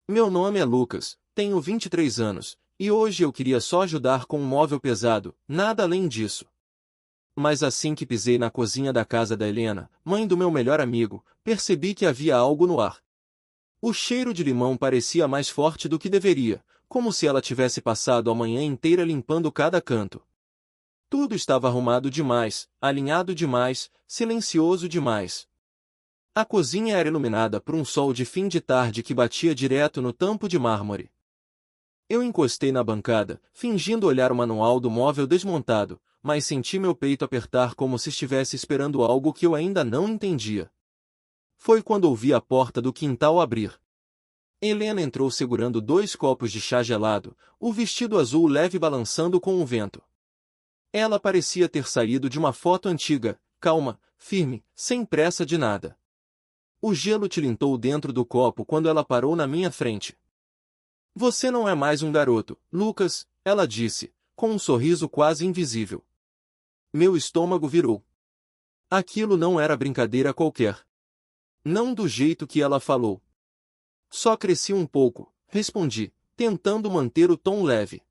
Meu nome é Lucas, tenho 23 anos, e hoje eu queria só ajudar com um móvel pesado, nada além disso. Mas assim que pisei na cozinha da casa da Helena, mãe do meu melhor amigo, percebi que havia algo no ar. O cheiro de limão parecia mais forte do que deveria, como se ela tivesse passado a manhã inteira limpando cada canto. Tudo estava arrumado demais, alinhado demais, silencioso demais. A cozinha era iluminada por um sol de fim de tarde que batia direto no tampo de mármore. Eu encostei na bancada, fingindo olhar o manual do móvel desmontado, mas senti meu peito apertar como se estivesse esperando algo que eu ainda não entendia. Foi quando ouvi a porta do quintal abrir. Helena entrou segurando 2 copos de chá gelado, o vestido azul leve balançando com o vento. Ela parecia ter saído de uma foto antiga, calma, firme, sem pressa de nada. O gelo tilintou dentro do copo quando ela parou na minha frente. Você não é mais um garoto, Lucas, ela disse, com um sorriso quase invisível. Meu estômago virou. Aquilo não era brincadeira qualquer. Não do jeito que ela falou. Só cresci um pouco, respondi, tentando manter o tom leve.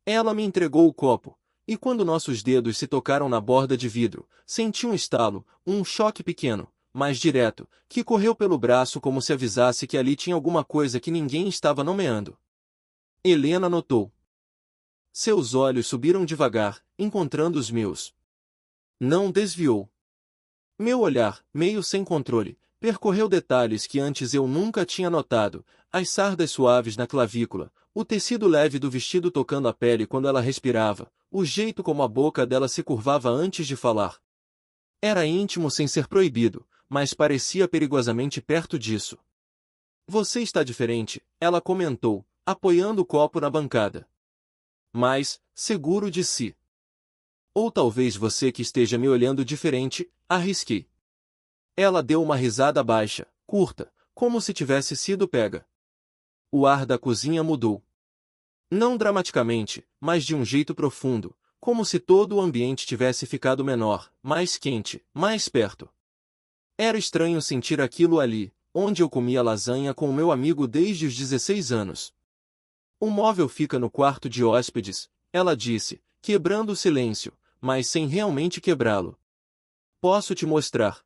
Ela me entregou o copo, e quando nossos dedos se tocaram na borda de vidro, senti um estalo, um choque pequeno, mas direto, que correu pelo braço como se avisasse que ali tinha alguma coisa que ninguém estava nomeando. Helena notou. Seus olhos subiram devagar, encontrando os meus. Não desviou. Meu olhar, meio sem controle, percorreu detalhes que antes eu nunca tinha notado, as sardas suaves na clavícula, o tecido leve do vestido tocando a pele quando ela respirava, o jeito como a boca dela se curvava antes de falar. Era íntimo sem ser proibido, mas parecia perigosamente perto disso. Você está diferente, ela comentou, apoiando o copo na bancada. Mas, seguro de si. Ou talvez você que esteja me olhando diferente, arrisquei. Ela deu uma risada baixa, curta, como se tivesse sido pega. O ar da cozinha mudou. Não dramaticamente, mas de um jeito profundo, como se todo o ambiente tivesse ficado menor, mais quente, mais perto. Era estranho sentir aquilo ali, onde eu comia lasanha com o meu amigo desde os 16 anos. O móvel fica no quarto de hóspedes, ela disse, quebrando o silêncio, mas sem realmente quebrá-lo. Posso te mostrar.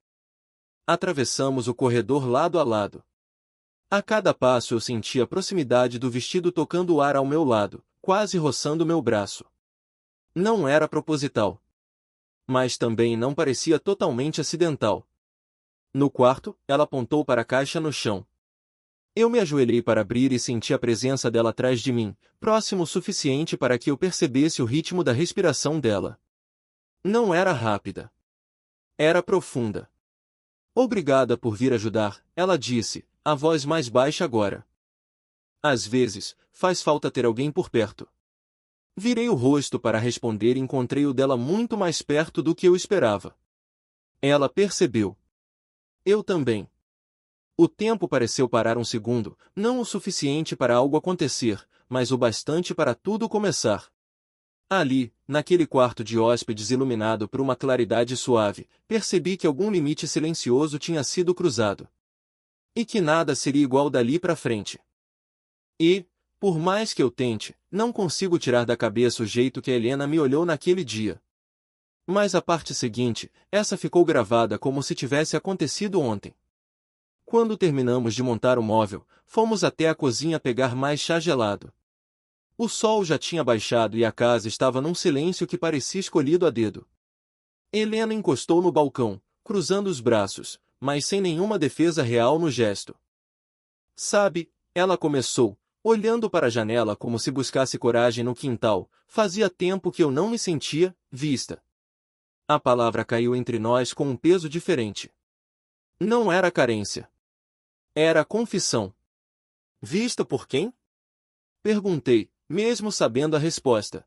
Atravessamos o corredor lado a lado. A cada passo eu sentia a proximidade do vestido tocando o ar ao meu lado, quase roçando meu braço. Não era proposital. Mas também não parecia totalmente acidental. No quarto, ela apontou para a caixa no chão. Eu me ajoelhei para abrir e senti a presença dela atrás de mim, próximo o suficiente para que eu percebesse o ritmo da respiração dela. Não era rápida. Era profunda. Obrigada por vir ajudar, ela disse, a voz mais baixa agora. Às vezes, faz falta ter alguém por perto. Virei o rosto para responder e encontrei o dela muito mais perto do que eu esperava. Ela percebeu. Eu também. O tempo pareceu parar um segundo, não o suficiente para algo acontecer, mas o bastante para tudo começar. Ali, naquele quarto de hóspedes iluminado por uma claridade suave, percebi que algum limite silencioso tinha sido cruzado. E que nada seria igual dali para frente. E, por mais que eu tente, não consigo tirar da cabeça o jeito que a Helena me olhou naquele dia. Mas a parte seguinte, essa ficou gravada como se tivesse acontecido ontem. Quando terminamos de montar o móvel, fomos até a cozinha pegar mais chá gelado. O sol já tinha baixado e a casa estava num silêncio que parecia escolhido a dedo. Helena encostou no balcão, cruzando os braços, mas sem nenhuma defesa real no gesto. Sabe, ela começou, olhando para a janela como se buscasse coragem no quintal, fazia tempo que eu não me sentia vista. A palavra caiu entre nós com um peso diferente. Não era carência. Era confissão. Vista por quem? Perguntei, mesmo sabendo a resposta.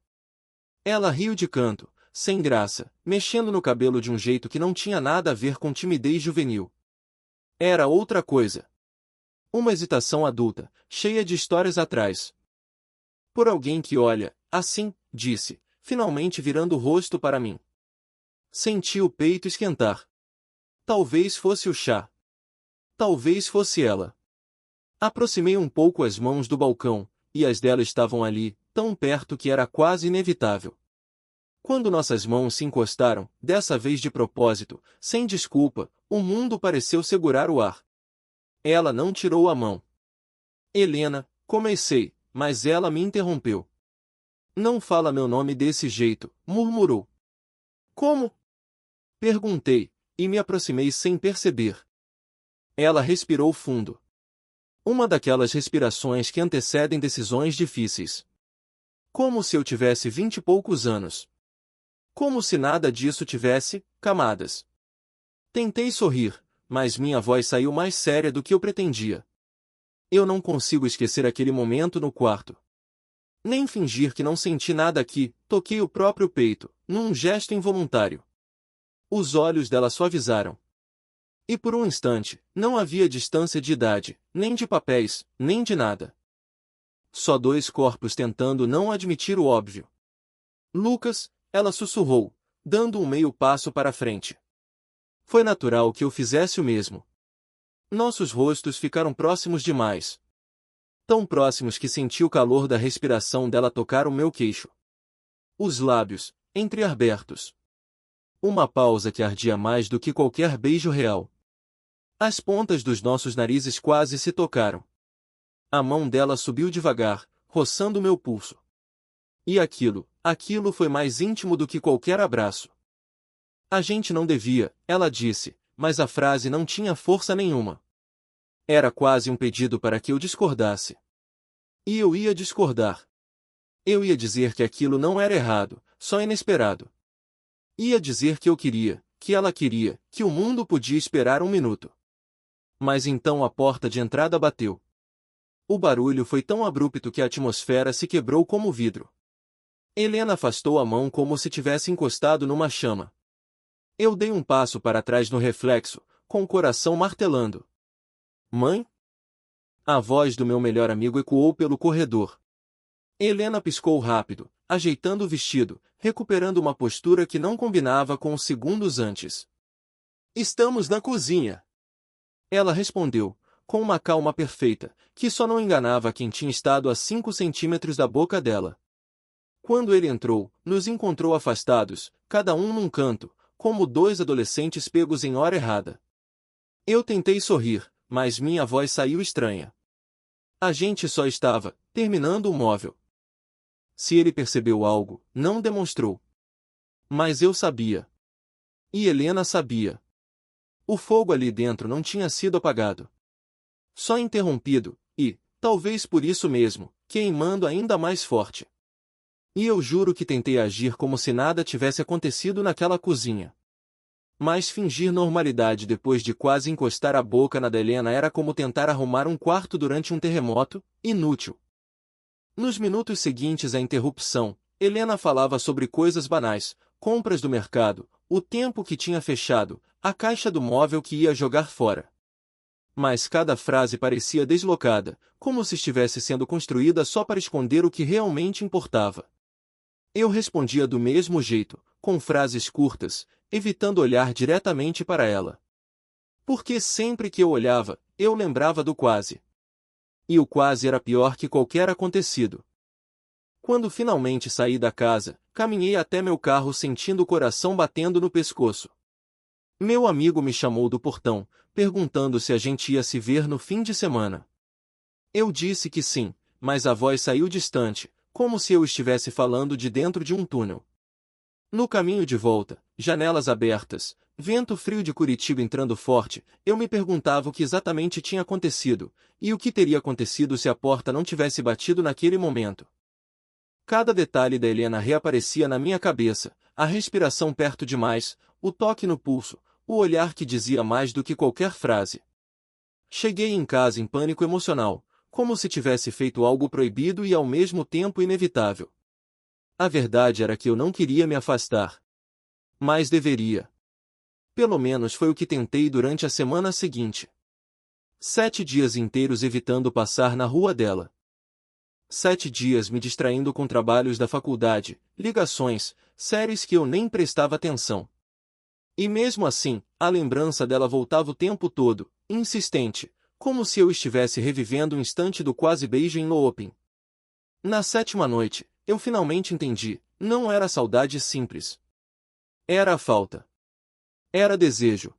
Ela riu de canto, sem graça, mexendo no cabelo de um jeito que não tinha nada a ver com timidez juvenil. Era outra coisa. Uma hesitação adulta, cheia de histórias atrás. Por alguém que olha, assim, disse, finalmente virando o rosto para mim. Senti o peito esquentar. Talvez fosse o chá. Talvez fosse ela. Aproximei um pouco as mãos do balcão, e as dela estavam ali, tão perto que era quase inevitável. Quando nossas mãos se encostaram, dessa vez de propósito, sem desculpa, o mundo pareceu segurar o ar. Ela não tirou a mão. Helena, comecei, mas ela me interrompeu. Não fala meu nome desse jeito, murmurou. Como? Perguntei, e me aproximei sem perceber. Ela respirou fundo. Uma daquelas respirações que antecedem decisões difíceis. Como se eu tivesse 20 e poucos anos. Como se nada disso tivesse camadas. Tentei sorrir, mas minha voz saiu mais séria do que eu pretendia. Eu não consigo esquecer aquele momento no quarto. Nem fingir que não senti nada aqui, toquei o próprio peito, num gesto involuntário. Os olhos dela suavizaram. E por um instante, não havia distância de idade, nem de papéis, nem de nada. Só dois corpos tentando não admitir o óbvio. Lucas, ela sussurrou, dando um meio passo para a frente. Foi natural que eu fizesse o mesmo. Nossos rostos ficaram próximos demais. Tão próximos que senti o calor da respiração dela tocar o meu queixo. Os lábios, entreabertos. Uma pausa que ardia mais do que qualquer beijo real. As pontas dos nossos narizes quase se tocaram. A mão dela subiu devagar, roçando meu pulso. E aquilo foi mais íntimo do que qualquer abraço. A gente não devia, ela disse, mas a frase não tinha força nenhuma. Era quase um pedido para que eu discordasse. E eu ia discordar. Eu ia dizer que aquilo não era errado, só inesperado. Ia dizer que eu queria, que ela queria, que o mundo podia esperar um minuto. Mas então a porta de entrada bateu. O barulho foi tão abrupto que a atmosfera se quebrou como vidro. Helena afastou a mão como se tivesse encostado numa chama. Eu dei um passo para trás no reflexo, com o coração martelando. Mãe? A voz do meu melhor amigo ecoou pelo corredor. Helena piscou rápido, ajeitando o vestido, recuperando uma postura que não combinava com os segundos antes. Estamos na cozinha. Ela respondeu, com uma calma perfeita, que só não enganava quem tinha estado a 5 centímetros da boca dela. Quando ele entrou, nos encontrou afastados, cada um num canto, como dois adolescentes pegos em hora errada. Eu tentei sorrir, mas minha voz saiu estranha. A gente só estava terminando o móvel. Se ele percebeu algo, não demonstrou. Mas eu sabia. E Helena sabia. O fogo ali dentro não tinha sido apagado. Só interrompido, e, talvez por isso mesmo, queimando ainda mais forte. E eu juro que tentei agir como se nada tivesse acontecido naquela cozinha. Mas fingir normalidade depois de quase encostar a boca na da Helena era como tentar arrumar um quarto durante um terremoto, inútil. Nos minutos seguintes à interrupção, Helena falava sobre coisas banais, compras do mercado, o tempo que tinha fechado, a caixa do móvel que ia jogar fora. Mas cada frase parecia deslocada, como se estivesse sendo construída só para esconder o que realmente importava. Eu respondia do mesmo jeito, com frases curtas, evitando olhar diretamente para ela. Porque sempre que eu olhava, eu lembrava do quase. E o quase era pior que qualquer acontecido. Quando finalmente saí da casa, caminhei até meu carro sentindo o coração batendo no pescoço. Meu amigo me chamou do portão, perguntando se a gente ia se ver no fim de semana. Eu disse que sim, mas a voz saiu distante, como se eu estivesse falando de dentro de um túnel. No caminho de volta, janelas abertas, vento frio de Curitiba entrando forte, eu me perguntava o que exatamente tinha acontecido, e o que teria acontecido se a porta não tivesse batido naquele momento. Cada detalhe da Helena reaparecia na minha cabeça, a respiração perto demais, o toque no pulso, o olhar que dizia mais do que qualquer frase. Cheguei em casa em pânico emocional, como se tivesse feito algo proibido e ao mesmo tempo inevitável. A verdade era que eu não queria me afastar. Mas deveria. Pelo menos foi o que tentei durante a semana seguinte. 7 dias inteiros evitando passar na rua dela. 7 dias me distraindo com trabalhos da faculdade, ligações, séries que eu nem prestava atenção. E mesmo assim, a lembrança dela voltava o tempo todo, insistente, como se eu estivesse revivendo o instante do quase beijo em Looping. Na 7ª noite, eu finalmente entendi, não era saudade simples. Era a falta. Era desejo.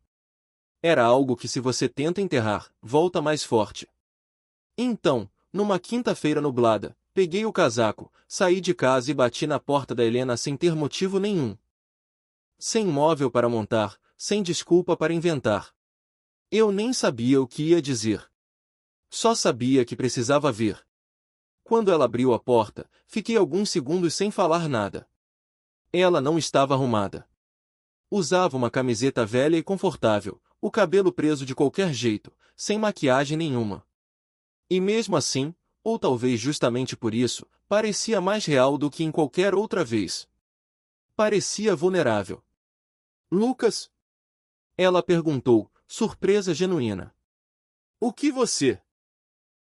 Era algo que se você tenta enterrar, volta mais forte. Então, numa quinta-feira nublada, peguei o casaco, saí de casa e bati na porta da Helena sem ter motivo nenhum. Sem móvel para montar, sem desculpa para inventar. Eu nem sabia o que ia dizer. Só sabia que precisava ver. Quando ela abriu a porta, fiquei alguns segundos sem falar nada. Ela não estava arrumada. Usava uma camiseta velha e confortável, o cabelo preso de qualquer jeito, sem maquiagem nenhuma. E mesmo assim, ou talvez justamente por isso, parecia mais real do que em qualquer outra vez. Parecia vulnerável. Lucas? Ela perguntou, surpresa genuína. O que você?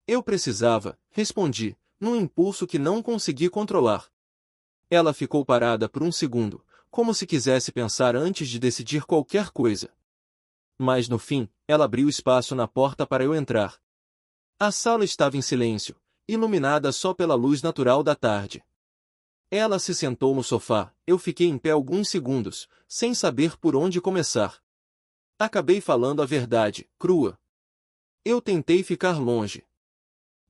Eu precisava, respondi, num impulso que não consegui controlar. Ela ficou parada por um segundo, como se quisesse pensar antes de decidir qualquer coisa. Mas no fim, ela abriu espaço na porta para eu entrar. A sala estava em silêncio, iluminada só pela luz natural da tarde. Ela se sentou no sofá, eu fiquei em pé alguns segundos, sem saber por onde começar. Acabei falando a verdade, crua. Eu tentei ficar longe.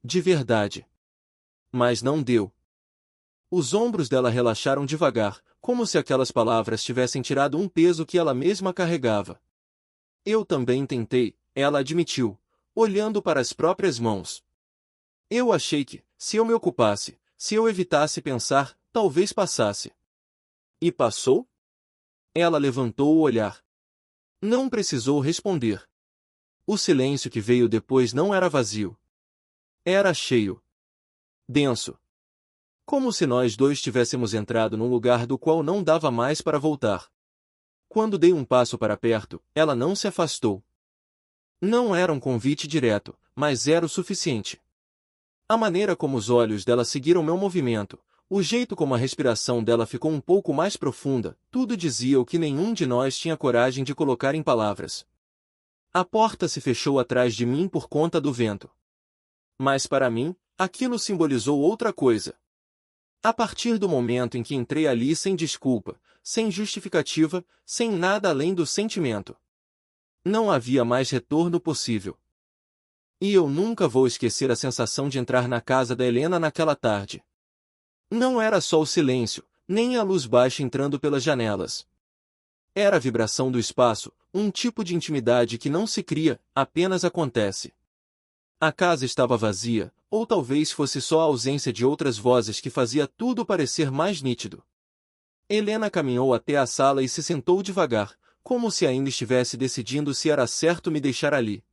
De verdade. Mas não deu. Os ombros dela relaxaram devagar, como se aquelas palavras tivessem tirado um peso que ela mesma carregava. Eu também tentei, ela admitiu, olhando para as próprias mãos. Eu achei que, se eu me ocupasse, se eu evitasse pensar, talvez passasse. E passou? Ela levantou o olhar. Não precisou responder. O silêncio que veio depois não era vazio. Era cheio. Denso. Como se nós dois tivéssemos entrado num lugar do qual não dava mais para voltar. Quando dei um passo para perto, ela não se afastou. Não era um convite direto, mas era o suficiente. A maneira como os olhos dela seguiram meu movimento, o jeito como a respiração dela ficou um pouco mais profunda, tudo dizia o que nenhum de nós tinha coragem de colocar em palavras. A porta se fechou atrás de mim por conta do vento. Mas para mim, aquilo simbolizou outra coisa. A partir do momento em que entrei ali sem desculpa, sem justificativa, sem nada além do sentimento, não havia mais retorno possível. E eu nunca vou esquecer a sensação de entrar na casa da Helena naquela tarde. Não era só o silêncio, nem a luz baixa entrando pelas janelas. Era a vibração do espaço, um tipo de intimidade que não se cria, apenas acontece. A casa estava vazia, ou talvez fosse só a ausência de outras vozes que fazia tudo parecer mais nítido. Helena caminhou até a sala e se sentou devagar, como se ainda estivesse decidindo se era certo me deixar ali.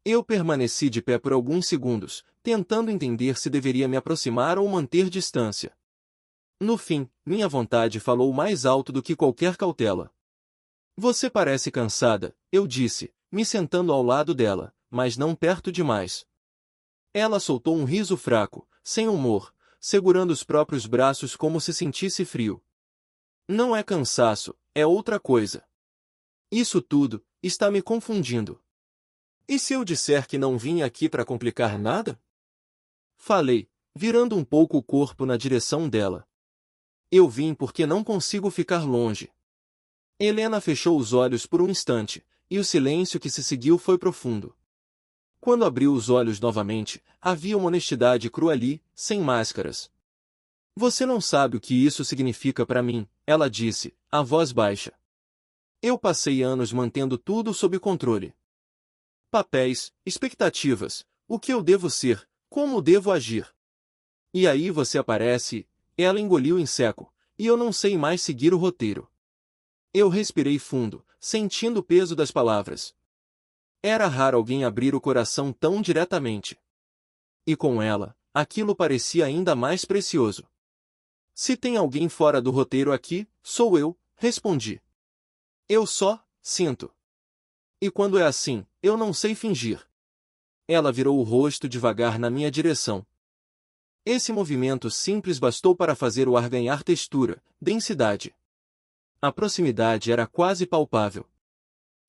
Eu permaneci de pé por alguns segundos, tentando entender se deveria me aproximar ou manter distância. No fim, minha vontade falou mais alto do que qualquer cautela. Você parece cansada, eu disse, me sentando ao lado dela, mas não perto demais. Ela soltou um riso fraco, sem humor, segurando os próprios braços como se sentisse frio. Não é cansaço, é outra coisa. Isso tudo está me confundindo. E se eu disser que não vim aqui para complicar nada? Falei, virando um pouco o corpo na direção dela. Eu vim porque não consigo ficar longe. Helena fechou os olhos por um instante, e o silêncio que se seguiu foi profundo. Quando abriu os olhos novamente, havia uma honestidade crua ali, sem máscaras. Você não sabe o que isso significa para mim, ela disse, a voz baixa. Eu passei anos mantendo tudo sob controle. Papéis, expectativas, o que eu devo ser, como devo agir. E aí você aparece, ela engoliu em seco, e eu não sei mais seguir o roteiro. Eu respirei fundo, sentindo o peso das palavras. Era raro alguém abrir o coração tão diretamente. E com ela, aquilo parecia ainda mais precioso. Se tem alguém fora do roteiro aqui, sou eu, respondi. Eu só sinto. E quando é assim, eu não sei fingir. Ela virou o rosto devagar na minha direção. Esse movimento simples bastou para fazer o ar ganhar textura, densidade. A proximidade era quase palpável.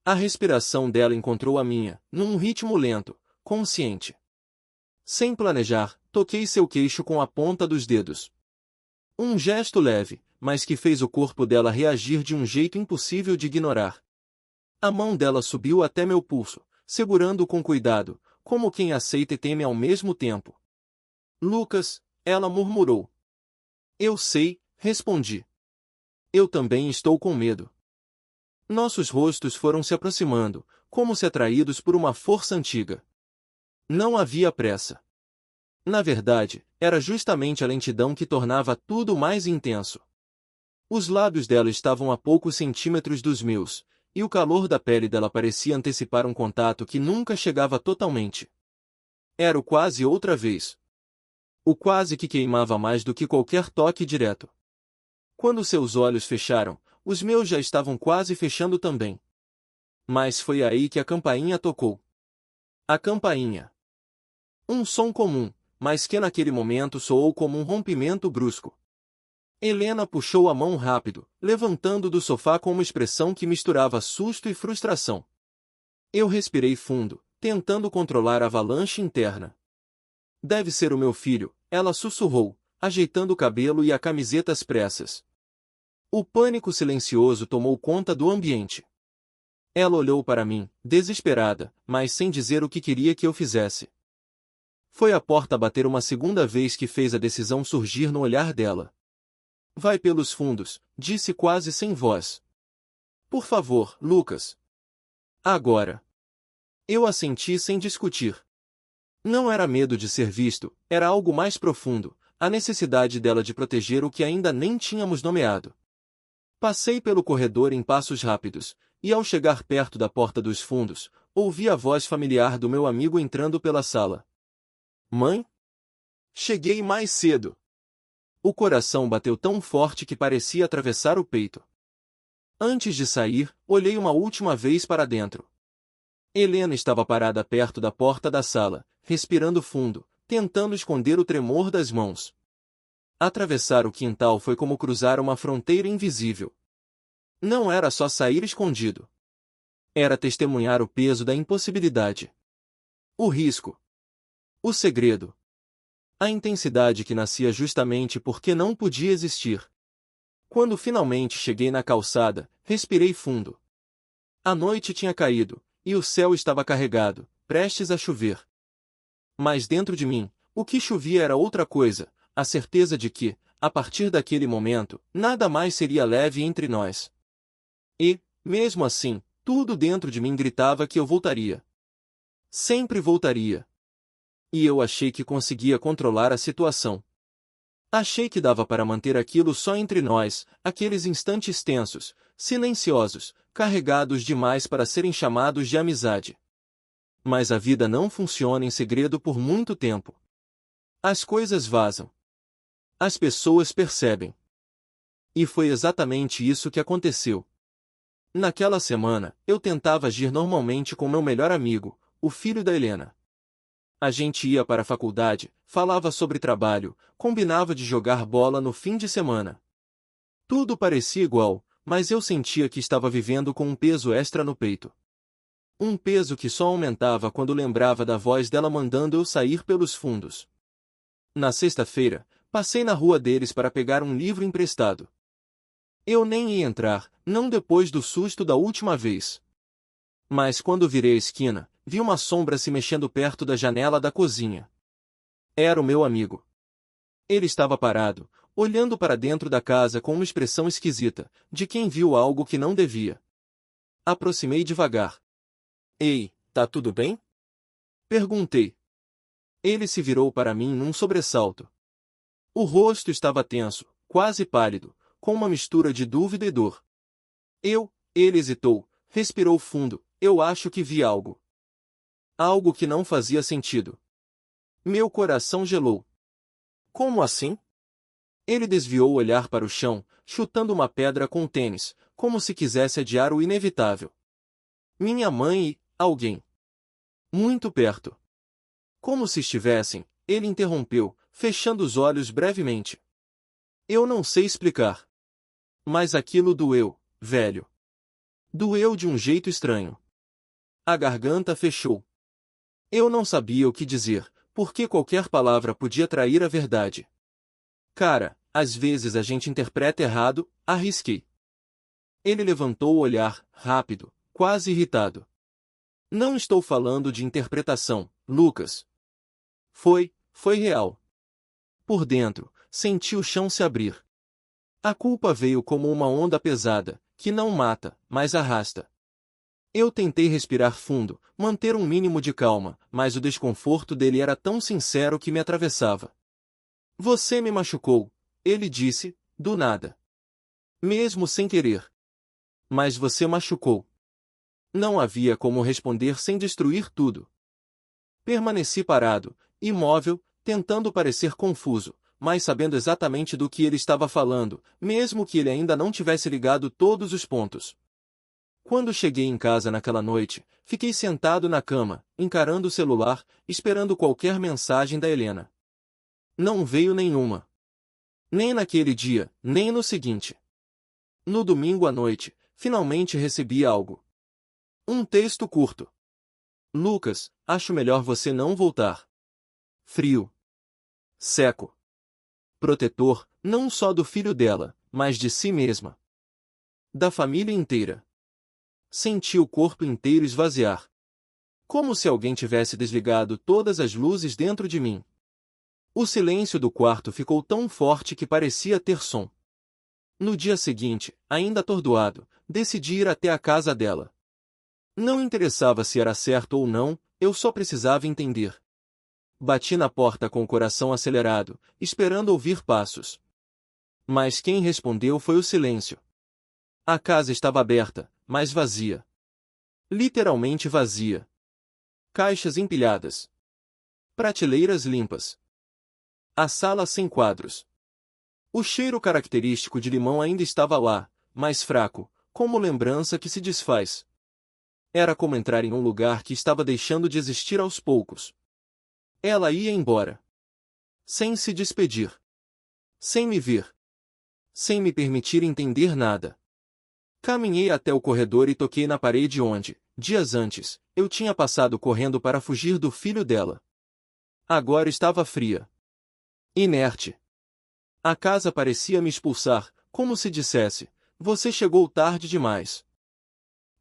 A respiração dela encontrou a minha, num ritmo lento, consciente. Sem planejar, toquei seu queixo com a ponta dos dedos. Um gesto leve, mas que fez o corpo dela reagir de um jeito impossível de ignorar. A mão dela subiu até meu pulso, segurando-o com cuidado, como quem aceita e teme ao mesmo tempo. Lucas, ela murmurou. Eu sei, respondi. Eu também estou com medo. Nossos rostos foram se aproximando, como se atraídos por uma força antiga. Não havia pressa. Na verdade, era justamente a lentidão que tornava tudo mais intenso. Os lábios dela estavam a poucos centímetros dos meus, e o calor da pele dela parecia antecipar um contato que nunca chegava totalmente. Era o quase outra vez. O quase que queimava mais do que qualquer toque direto. Quando seus olhos fecharam, os meus já estavam quase fechando também. Mas foi aí que a campainha tocou. A campainha. Um som comum, mas que naquele momento soou como um rompimento brusco. Helena puxou a mão rápido, levantando do sofá com uma expressão que misturava susto e frustração. Eu respirei fundo, tentando controlar a avalanche interna. Deve ser o meu filho, ela sussurrou, ajeitando o cabelo e a camiseta às pressas. O pânico silencioso tomou conta do ambiente. Ela olhou para mim, desesperada, mas sem dizer o que queria que eu fizesse. Foi a porta bater uma segunda vez que fez a decisão surgir no olhar dela. Vai pelos fundos, disse quase sem voz. Por favor, Lucas. Agora. Eu assenti sem discutir. Não era medo de ser visto, era algo mais profundo, a necessidade dela de proteger o que ainda nem tínhamos nomeado. Passei pelo corredor em passos rápidos, e ao chegar perto da porta dos fundos, ouvi a voz familiar do meu amigo entrando pela sala. Mãe? Cheguei mais cedo. O coração bateu tão forte que parecia atravessar o peito. Antes de sair, olhei uma última vez para dentro. Helena estava parada perto da porta da sala, respirando fundo, tentando esconder o tremor das mãos. Atravessar o quintal foi como cruzar uma fronteira invisível. Não era só sair escondido. Era testemunhar o peso da impossibilidade. O risco. O segredo. A intensidade que nascia justamente porque não podia existir. Quando finalmente cheguei na calçada, respirei fundo. A noite tinha caído, e o céu estava carregado, prestes a chover. Mas dentro de mim, o que chovia era outra coisa, a certeza de que, a partir daquele momento, nada mais seria leve entre nós. E, mesmo assim, tudo dentro de mim gritava que eu voltaria. Sempre voltaria. E eu achei que conseguia controlar a situação. Achei que dava para manter aquilo só entre nós, aqueles instantes tensos, silenciosos, carregados demais para serem chamados de amizade. Mas a vida não funciona em segredo por muito tempo. As coisas vazam. As pessoas percebem. E foi exatamente isso que aconteceu. Naquela semana, eu tentava agir normalmente com meu melhor amigo, o filho da Helena. A gente ia para a faculdade, falava sobre trabalho, combinava de jogar bola no fim de semana. Tudo parecia igual, mas eu sentia que estava vivendo com um peso extra no peito. Um peso que só aumentava quando lembrava da voz dela mandando eu sair pelos fundos. Na sexta-feira, passei na rua deles para pegar um livro emprestado. Eu nem ia entrar, não depois do susto da última vez. Mas quando virei a esquina, vi uma sombra se mexendo perto da janela da cozinha. Era o meu amigo. Ele estava parado, olhando para dentro da casa com uma expressão esquisita, de quem viu algo que não devia. Aproximei devagar. Ei, tá tudo bem? Perguntei. Ele se virou para mim num sobressalto. O rosto estava tenso, quase pálido, com uma mistura de dúvida e dor. Ele hesitou, respirou fundo, eu acho que vi algo. Algo que não fazia sentido. Meu coração gelou. Como assim? Ele desviou o olhar para o chão, chutando uma pedra com o tênis, como se quisesse adiar o inevitável. Minha mãe e alguém. Muito perto. Como se estivessem, ele interrompeu, fechando os olhos brevemente. Eu não sei explicar. Mas aquilo doeu, velho. Doeu de um jeito estranho. A garganta fechou. Eu não sabia o que dizer, porque qualquer palavra podia trair a verdade. Cara, às vezes a gente interpreta errado, arrisquei. Ele levantou o olhar, rápido, quase irritado. Não estou falando de interpretação, Lucas. Foi real. Por dentro, senti o chão se abrir. A culpa veio como uma onda pesada, que não mata, mas arrasta. Eu tentei respirar fundo, manter um mínimo de calma, mas o desconforto dele era tão sincero que me atravessava. Você me machucou, ele disse, do nada. Mesmo sem querer. Mas você machucou. Não havia como responder sem destruir tudo. Permaneci parado, imóvel, tentando parecer confuso, mas sabendo exatamente do que ele estava falando, mesmo que ele ainda não tivesse ligado todos os pontos. Quando cheguei em casa naquela noite, fiquei sentado na cama, encarando o celular, esperando qualquer mensagem da Helena. Não veio nenhuma. Nem naquele dia, nem no seguinte. No domingo à noite, finalmente recebi algo. Um texto curto. Lucas, acho melhor você não voltar. Frio. Seco. Protetor, não só do filho dela, mas de si mesma. Da família inteira. Senti o corpo inteiro esvaziar. Como se alguém tivesse desligado todas as luzes dentro de mim. O silêncio do quarto ficou tão forte que parecia ter som. No dia seguinte, ainda atordoado, decidi ir até a casa dela. Não interessava se era certo ou não, eu só precisava entender. Bati na porta com o coração acelerado, esperando ouvir passos. Mas quem respondeu foi o silêncio. A casa estava aberta, mas vazia. Literalmente vazia. Caixas empilhadas. Prateleiras limpas. A sala sem quadros. O cheiro característico de limão ainda estava lá, mas fraco, como lembrança que se desfaz. Era como entrar em um lugar que estava deixando de existir aos poucos. Ela ia embora. Sem se despedir. Sem me ver. Sem me permitir entender nada. Caminhei até o corredor e toquei na parede onde, dias antes, eu tinha passado correndo para fugir do filho dela. Agora estava fria. Inerte. A casa parecia me expulsar, como se dissesse, você chegou tarde demais.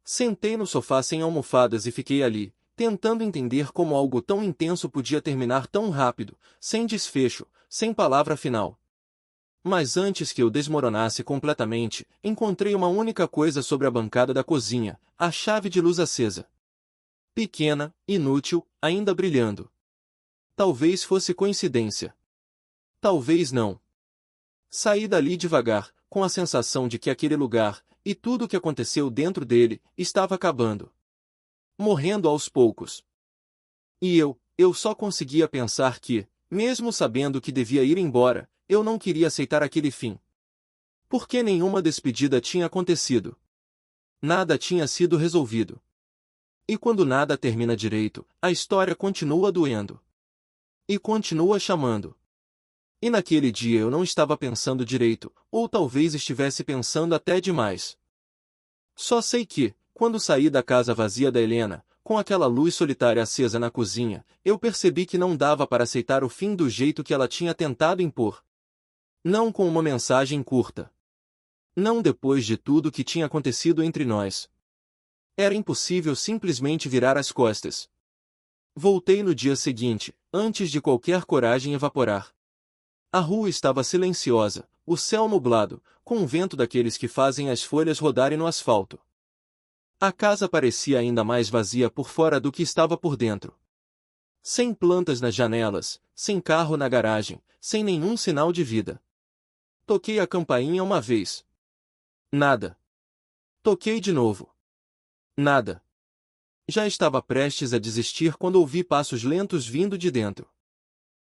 Sentei no sofá sem almofadas e fiquei ali, tentando entender como algo tão intenso podia terminar tão rápido, sem desfecho, sem palavra final. Mas antes que eu desmoronasse completamente, encontrei uma única coisa sobre a bancada da cozinha, a chave de luz acesa. Pequena, inútil, ainda brilhando. Talvez fosse coincidência. Talvez não. Saí dali devagar, com a sensação de que aquele lugar, e tudo o que aconteceu dentro dele, estava acabando. Morrendo aos poucos. E eu só conseguia pensar que, mesmo sabendo que devia ir embora, eu não queria aceitar aquele fim. Porque nenhuma despedida tinha acontecido. Nada tinha sido resolvido. E quando nada termina direito, a história continua doendo. E continua chamando. E naquele dia eu não estava pensando direito, ou talvez estivesse pensando até demais. Só sei que, quando saí da casa vazia da Helena, com aquela luz solitária acesa na cozinha, eu percebi que não dava para aceitar o fim do jeito que ela tinha tentado impor. Não com uma mensagem curta. Não depois de tudo que tinha acontecido entre nós. Era impossível simplesmente virar as costas. Voltei no dia seguinte, antes de qualquer coragem evaporar. A rua estava silenciosa, o céu nublado, com um vento daqueles que fazem as folhas rodarem no asfalto. A casa parecia ainda mais vazia por fora do que estava por dentro. Sem plantas nas janelas, sem carro na garagem, sem nenhum sinal de vida. Toquei a campainha uma vez. Nada. Toquei de novo. Nada. Já estava prestes a desistir quando ouvi passos lentos vindo de dentro.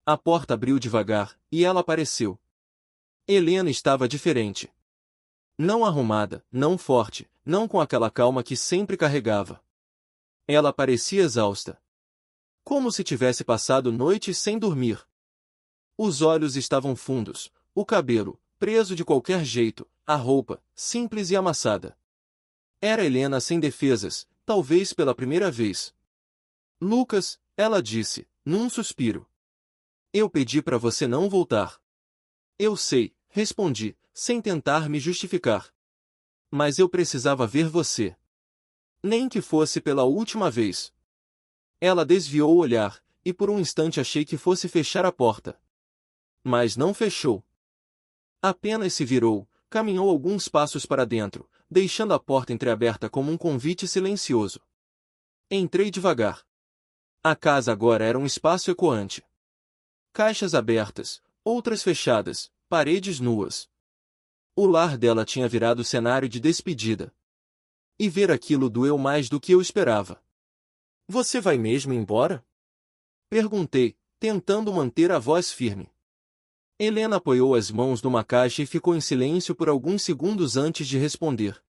A porta abriu devagar, e ela apareceu. Helena estava diferente. Não arrumada, não forte, não com aquela calma que sempre carregava. Ela parecia exausta. Como se tivesse passado noites sem dormir. Os olhos estavam fundos, o cabelo, preso de qualquer jeito, a roupa, simples e amassada. Era Helena sem defesas, talvez pela primeira vez. Lucas, ela disse, num suspiro. Eu pedi para você não voltar. Eu sei, respondi, sem tentar me justificar. Mas eu precisava ver você. Nem que fosse pela última vez. Ela desviou o olhar, e por um instante achei que fosse fechar a porta. Mas não fechou. Apenas se virou, caminhou alguns passos para dentro, deixando a porta entreaberta como um convite silencioso. Entrei devagar. A casa agora era um espaço ecoante. Caixas abertas, outras fechadas, paredes nuas. O lar dela tinha virado cenário de despedida. E ver aquilo doeu mais do que eu esperava. Você vai mesmo embora? Perguntei, tentando manter a voz firme. Helena apoiou as mãos numa caixa e ficou em silêncio por alguns segundos antes de responder.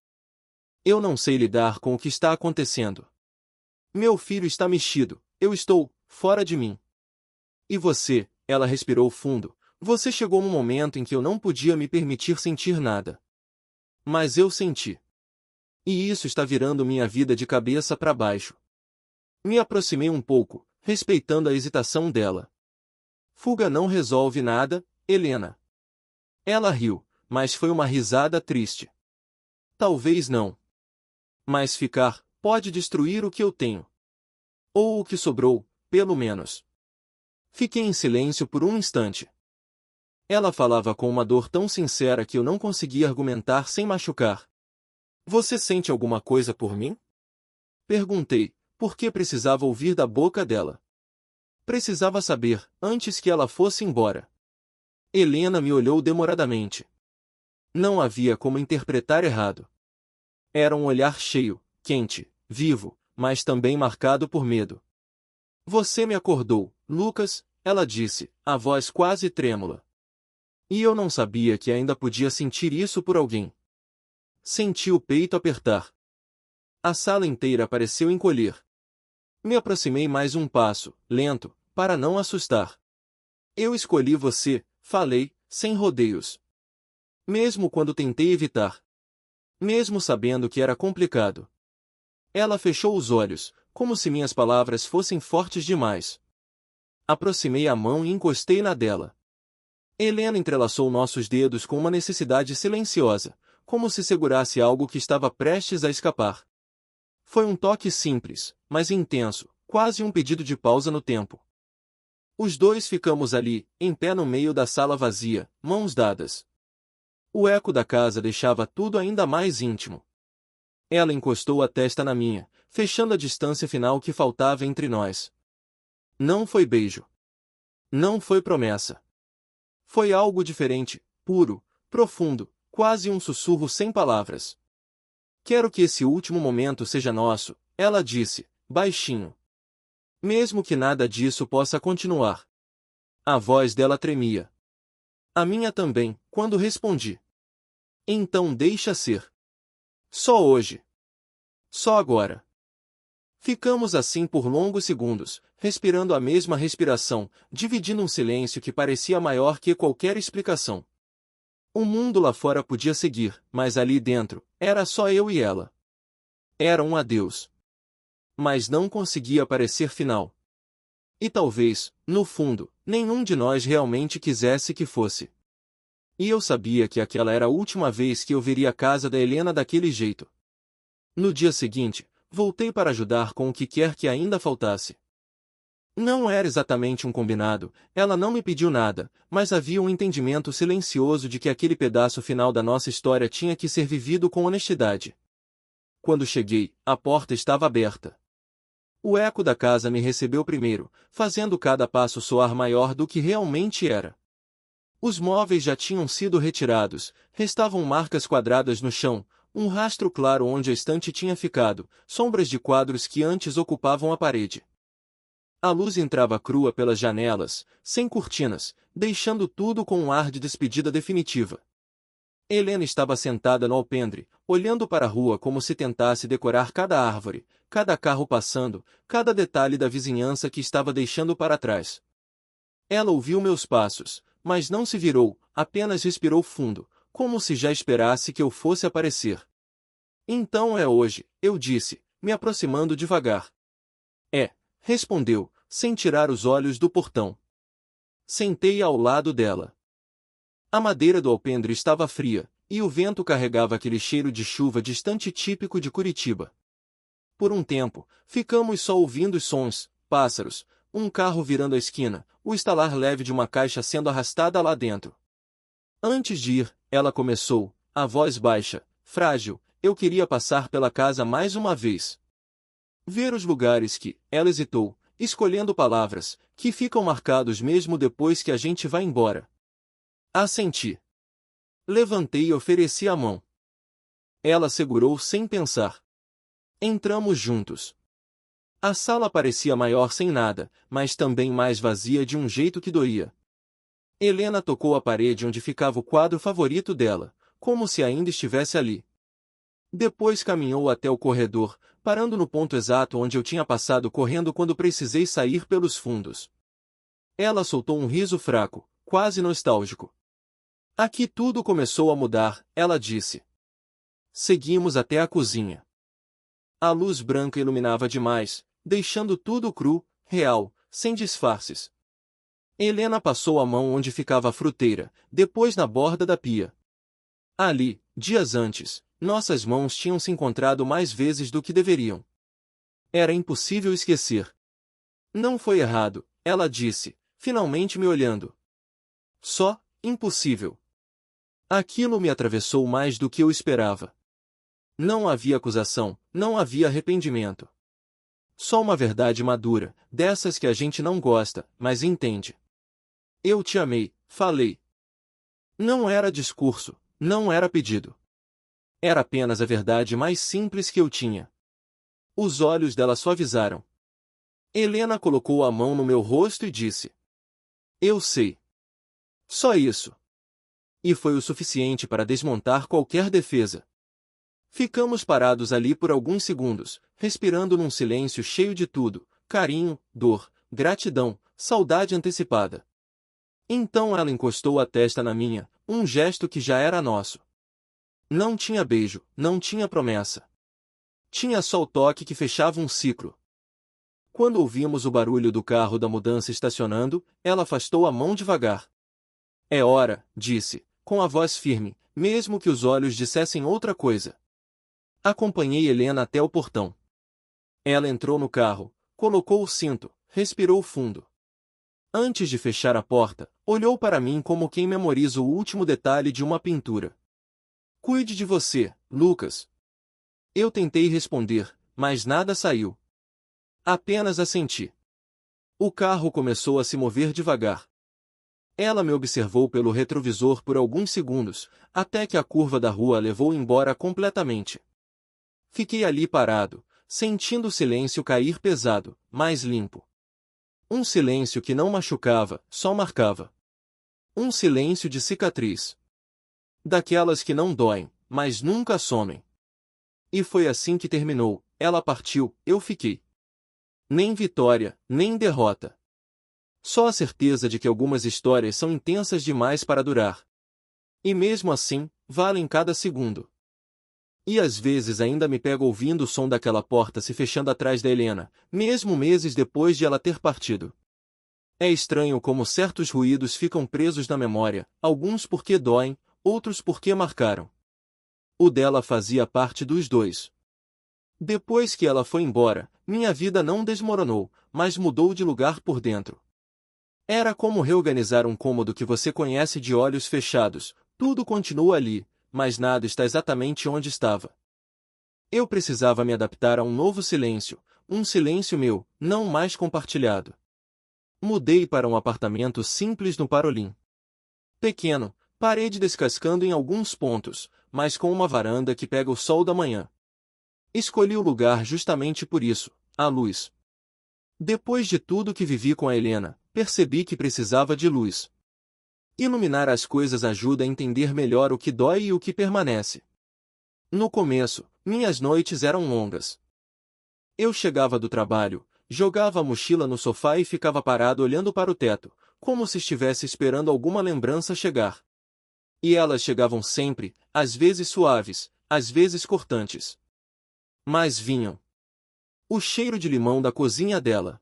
Eu não sei lidar com o que está acontecendo. Meu filho está mexido, eu estou fora de mim. E você, ela respirou fundo, você chegou num momento em que eu não podia me permitir sentir nada. Mas eu senti. E isso está virando minha vida de cabeça para baixo. Me aproximei um pouco, respeitando a hesitação dela. Fuga não resolve nada, Helena. Ela riu, mas foi uma risada triste. Talvez não. Mas ficar, pode destruir o que eu tenho. Ou o que sobrou, pelo menos. Fiquei em silêncio por um instante. Ela falava com uma dor tão sincera que eu não conseguia argumentar sem machucar. Você sente alguma coisa por mim? Perguntei, porque precisava ouvir da boca dela. Precisava saber, antes que ela fosse embora. Helena me olhou demoradamente. Não havia como interpretar errado. Era um olhar cheio, quente, vivo, mas também marcado por medo. Você me acordou, Lucas, ela disse, a voz quase trêmula. E eu não sabia que ainda podia sentir isso por alguém. Senti o peito apertar. A sala inteira pareceu encolher. Me aproximei mais um passo, lento, para não assustar. Eu escolhi você, falei, sem rodeios. Mesmo quando tentei evitar. Mesmo sabendo que era complicado. Ela fechou os olhos, como se minhas palavras fossem fortes demais. Aproximei a mão e encostei na dela. Helena entrelaçou nossos dedos com uma necessidade silenciosa, como se segurasse algo que estava prestes a escapar. Foi um toque simples, mas intenso, quase um pedido de pausa no tempo. Os dois ficamos ali, em pé no meio da sala vazia, mãos dadas. O eco da casa deixava tudo ainda mais íntimo. Ela encostou a testa na minha, fechando a distância final que faltava entre nós. Não foi beijo. Não foi promessa. Foi algo diferente, puro, profundo, quase um sussurro sem palavras. Quero que esse último momento seja nosso, ela disse, baixinho. Mesmo que nada disso possa continuar. A voz dela tremia. A minha também, quando respondi. Então deixa ser. Só hoje. Só agora. Ficamos assim por longos segundos, respirando a mesma respiração, dividindo um silêncio que parecia maior que qualquer explicação. O mundo lá fora podia seguir, mas ali dentro, era só eu e ela. Era um adeus. Mas não conseguia parecer final. E talvez, no fundo, nenhum de nós realmente quisesse que fosse. E eu sabia que aquela era a última vez que eu veria a casa da Helena daquele jeito. No dia seguinte, voltei para ajudar com o que quer que ainda faltasse. Não era exatamente um combinado, ela não me pediu nada, mas havia um entendimento silencioso de que aquele pedaço final da nossa história tinha que ser vivido com honestidade. Quando cheguei, a porta estava aberta. O eco da casa me recebeu primeiro, fazendo cada passo soar maior do que realmente era. Os móveis já tinham sido retirados, restavam marcas quadradas no chão, um rastro claro onde a estante tinha ficado, sombras de quadros que antes ocupavam a parede. A luz entrava crua pelas janelas, sem cortinas, deixando tudo com um ar de despedida definitiva. Helena estava sentada no alpendre, olhando para a rua como se tentasse decorar cada árvore, cada carro passando, cada detalhe da vizinhança que estava deixando para trás. Ela ouviu meus passos, mas não se virou, apenas respirou fundo, como se já esperasse que eu fosse aparecer. Então é hoje, eu disse, me aproximando devagar. É, respondeu, sem tirar os olhos do portão. Sentei ao lado dela. A madeira do alpendre estava fria, e o vento carregava aquele cheiro de chuva distante típico de Curitiba. Por um tempo, ficamos só ouvindo os sons, pássaros, um carro virando a esquina, o estalar leve de uma caixa sendo arrastada lá dentro. Antes de ir, ela começou, a voz baixa, frágil, eu queria passar pela casa mais uma vez. Ver os lugares que, ela hesitou, escolhendo palavras, que ficam marcados mesmo depois que a gente vai embora. Assenti. Levantei e ofereci a mão. Ela segurou sem pensar. Entramos juntos. A sala parecia maior sem nada, mas também mais vazia de um jeito que doía. Helena tocou a parede onde ficava o quadro favorito dela, como se ainda estivesse ali. Depois caminhou até o corredor, parando no ponto exato onde eu tinha passado correndo quando precisei sair pelos fundos. Ela soltou um riso fraco, quase nostálgico. Aqui tudo começou a mudar, ela disse. Seguimos até a cozinha. A luz branca iluminava demais, deixando tudo cru, real, sem disfarces. Helena passou a mão onde ficava a fruteira, depois na borda da pia. Ali, dias antes, nossas mãos tinham se encontrado mais vezes do que deveriam. Era impossível esquecer. Não foi errado, ela disse, finalmente me olhando. Só, impossível. Aquilo me atravessou mais do que eu esperava. Não havia acusação, não havia arrependimento. Só uma verdade madura, dessas que a gente não gosta, mas entende. Eu te amei, falei. Não era discurso, não era pedido. Era apenas a verdade mais simples que eu tinha. Os olhos dela suavizaram. Helena colocou a mão no meu rosto e disse. Eu sei. Só isso. E foi o suficiente para desmontar qualquer defesa. Ficamos parados ali por alguns segundos, respirando num silêncio cheio de tudo, carinho, dor, gratidão, saudade antecipada. Então ela encostou a testa na minha, um gesto que já era nosso. Não tinha beijo, não tinha promessa. Tinha só o toque que fechava um ciclo. Quando ouvimos o barulho do carro da mudança estacionando, ela afastou a mão devagar. É hora, disse, com a voz firme, mesmo que os olhos dissessem outra coisa. Acompanhei Helena até o portão. Ela entrou no carro, colocou o cinto, respirou fundo. Antes de fechar a porta, olhou para mim como quem memoriza o último detalhe de uma pintura. Cuide de você, Lucas. Eu tentei responder, mas nada saiu. Apenas assenti. O carro começou a se mover devagar. Ela me observou pelo retrovisor por alguns segundos, até que a curva da rua a levou embora completamente. Fiquei ali parado, sentindo o silêncio cair pesado, mais limpo. Um silêncio que não machucava, só marcava. Um silêncio de cicatriz. Daquelas que não doem, mas nunca somem. E foi assim que terminou, ela partiu, eu fiquei. Nem vitória, nem derrota. Só a certeza de que algumas histórias são intensas demais para durar. E mesmo assim, valem cada segundo. E às vezes ainda me pego ouvindo o som daquela porta se fechando atrás da Helena, mesmo meses depois de ela ter partido. É estranho como certos ruídos ficam presos na memória, alguns porque doem, outros porque marcaram. O dela fazia parte dos dois. Depois que ela foi embora, minha vida não desmoronou, mas mudou de lugar por dentro. Era como reorganizar um cômodo que você conhece de olhos fechados, tudo continua ali, mas nada está exatamente onde estava. Eu precisava me adaptar a um novo silêncio, um silêncio meu, não mais compartilhado. Mudei para um apartamento simples no Parolim. Pequeno, parede descascando em alguns pontos, mas com uma varanda que pega o sol da manhã. Escolhi o lugar justamente por isso, a luz. Depois de tudo que vivi com a Helena, percebi que precisava de luz. Iluminar as coisas ajuda a entender melhor o que dói e o que permanece. No começo, minhas noites eram longas. Eu chegava do trabalho, jogava a mochila no sofá e ficava parado olhando para o teto, como se estivesse esperando alguma lembrança chegar. E elas chegavam sempre, às vezes suaves, às vezes cortantes. Mas vinham. O cheiro de limão da cozinha dela.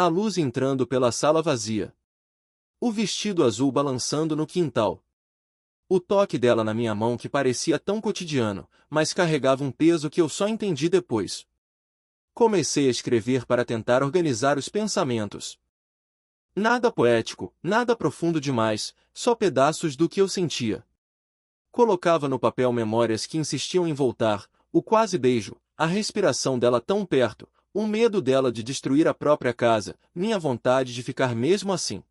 A luz entrando pela sala vazia. O vestido azul balançando no quintal. O toque dela na minha mão que parecia tão cotidiano, mas carregava um peso que eu só entendi depois. Comecei a escrever para tentar organizar os pensamentos. Nada poético, nada profundo demais, só pedaços do que eu sentia. Colocava no papel memórias que insistiam em voltar, o quase beijo, a respiração dela tão perto, o medo dela de destruir a própria casa, minha vontade de ficar mesmo assim.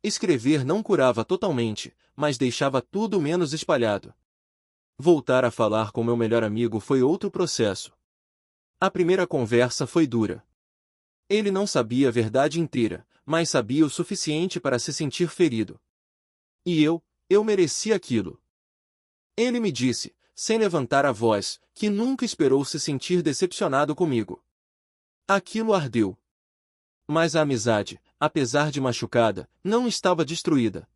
Escrever não curava totalmente, mas deixava tudo menos espalhado. Voltar a falar com meu melhor amigo foi outro processo. A primeira conversa foi dura. Ele não sabia a verdade inteira, mas sabia o suficiente para se sentir ferido. E eu merecia aquilo. Ele me disse, sem levantar a voz, que nunca esperou se sentir decepcionado comigo. Aquilo ardeu. Mas a amizade, apesar de machucada, não estava destruída.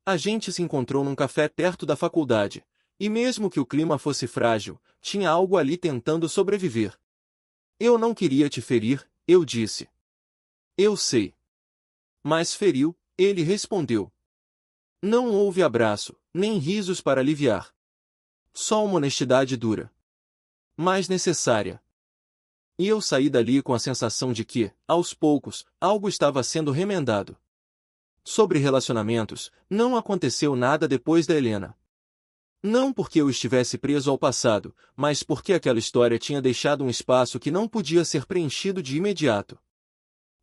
A gente se encontrou num café perto da faculdade, e mesmo que o clima fosse frágil, tinha algo ali tentando sobreviver. Eu não queria te ferir, eu disse. Eu sei. Mas feriu, ele respondeu. Não houve abraço, nem risos para aliviar. Só uma honestidade dura. Mas necessária. E eu saí dali com a sensação de que, aos poucos, algo estava sendo remendado. Sobre relacionamentos, não aconteceu nada depois da Helena. Não porque eu estivesse preso ao passado, mas porque aquela história tinha deixado um espaço que não podia ser preenchido de imediato.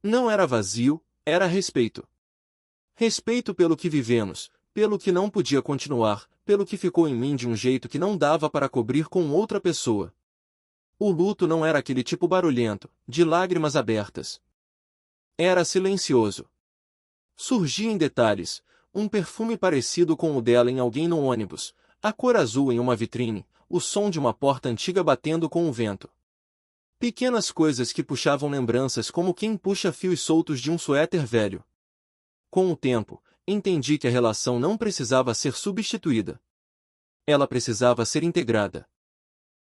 Não era vazio, era respeito. Respeito pelo que vivemos, pelo que não podia continuar, pelo que ficou em mim de um jeito que não dava para cobrir com outra pessoa. O luto não era aquele tipo barulhento, de lágrimas abertas. Era silencioso. Surgia em detalhes, um perfume parecido com o dela em alguém no ônibus, a cor azul em uma vitrine, o som de uma porta antiga batendo com o vento. Pequenas coisas que puxavam lembranças como quem puxa fios soltos de um suéter velho. Com o tempo, entendi que a relação não precisava ser substituída. Ela precisava ser integrada.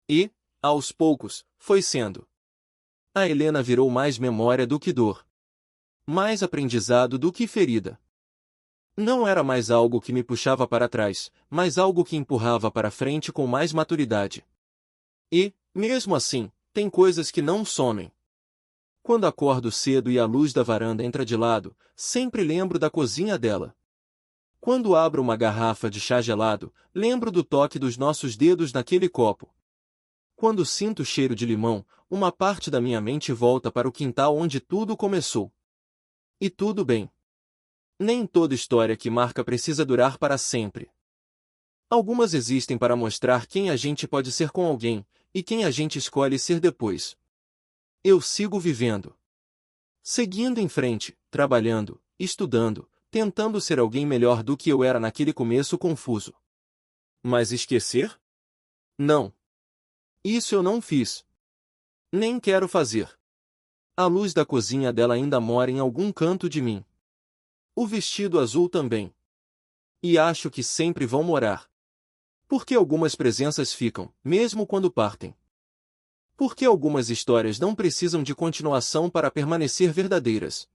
E, aos poucos, foi sendo. A Helena virou mais memória do que dor. Mais aprendizado do que ferida. Não era mais algo que me puxava para trás, mas algo que empurrava para frente com mais maturidade. E, mesmo assim, tem coisas que não somem. Quando acordo cedo e a luz da varanda entra de lado, sempre lembro da cozinha dela. Quando abro uma garrafa de chá gelado, lembro do toque dos nossos dedos naquele copo. Quando sinto o cheiro de limão, uma parte da minha mente volta para o quintal onde tudo começou. E tudo bem. Nem toda história que marca precisa durar para sempre. Algumas existem para mostrar quem a gente pode ser com alguém, e quem a gente escolhe ser depois. Eu sigo vivendo. Seguindo em frente, trabalhando, estudando, tentando ser alguém melhor do que eu era naquele começo confuso. Mas esquecer? Não. Isso eu não fiz. Nem quero fazer. A luz da cozinha dela ainda mora em algum canto de mim. O vestido azul também. E acho que sempre vão morar. Porque algumas presenças ficam, mesmo quando partem. Porque algumas histórias não precisam de continuação para permanecer verdadeiras.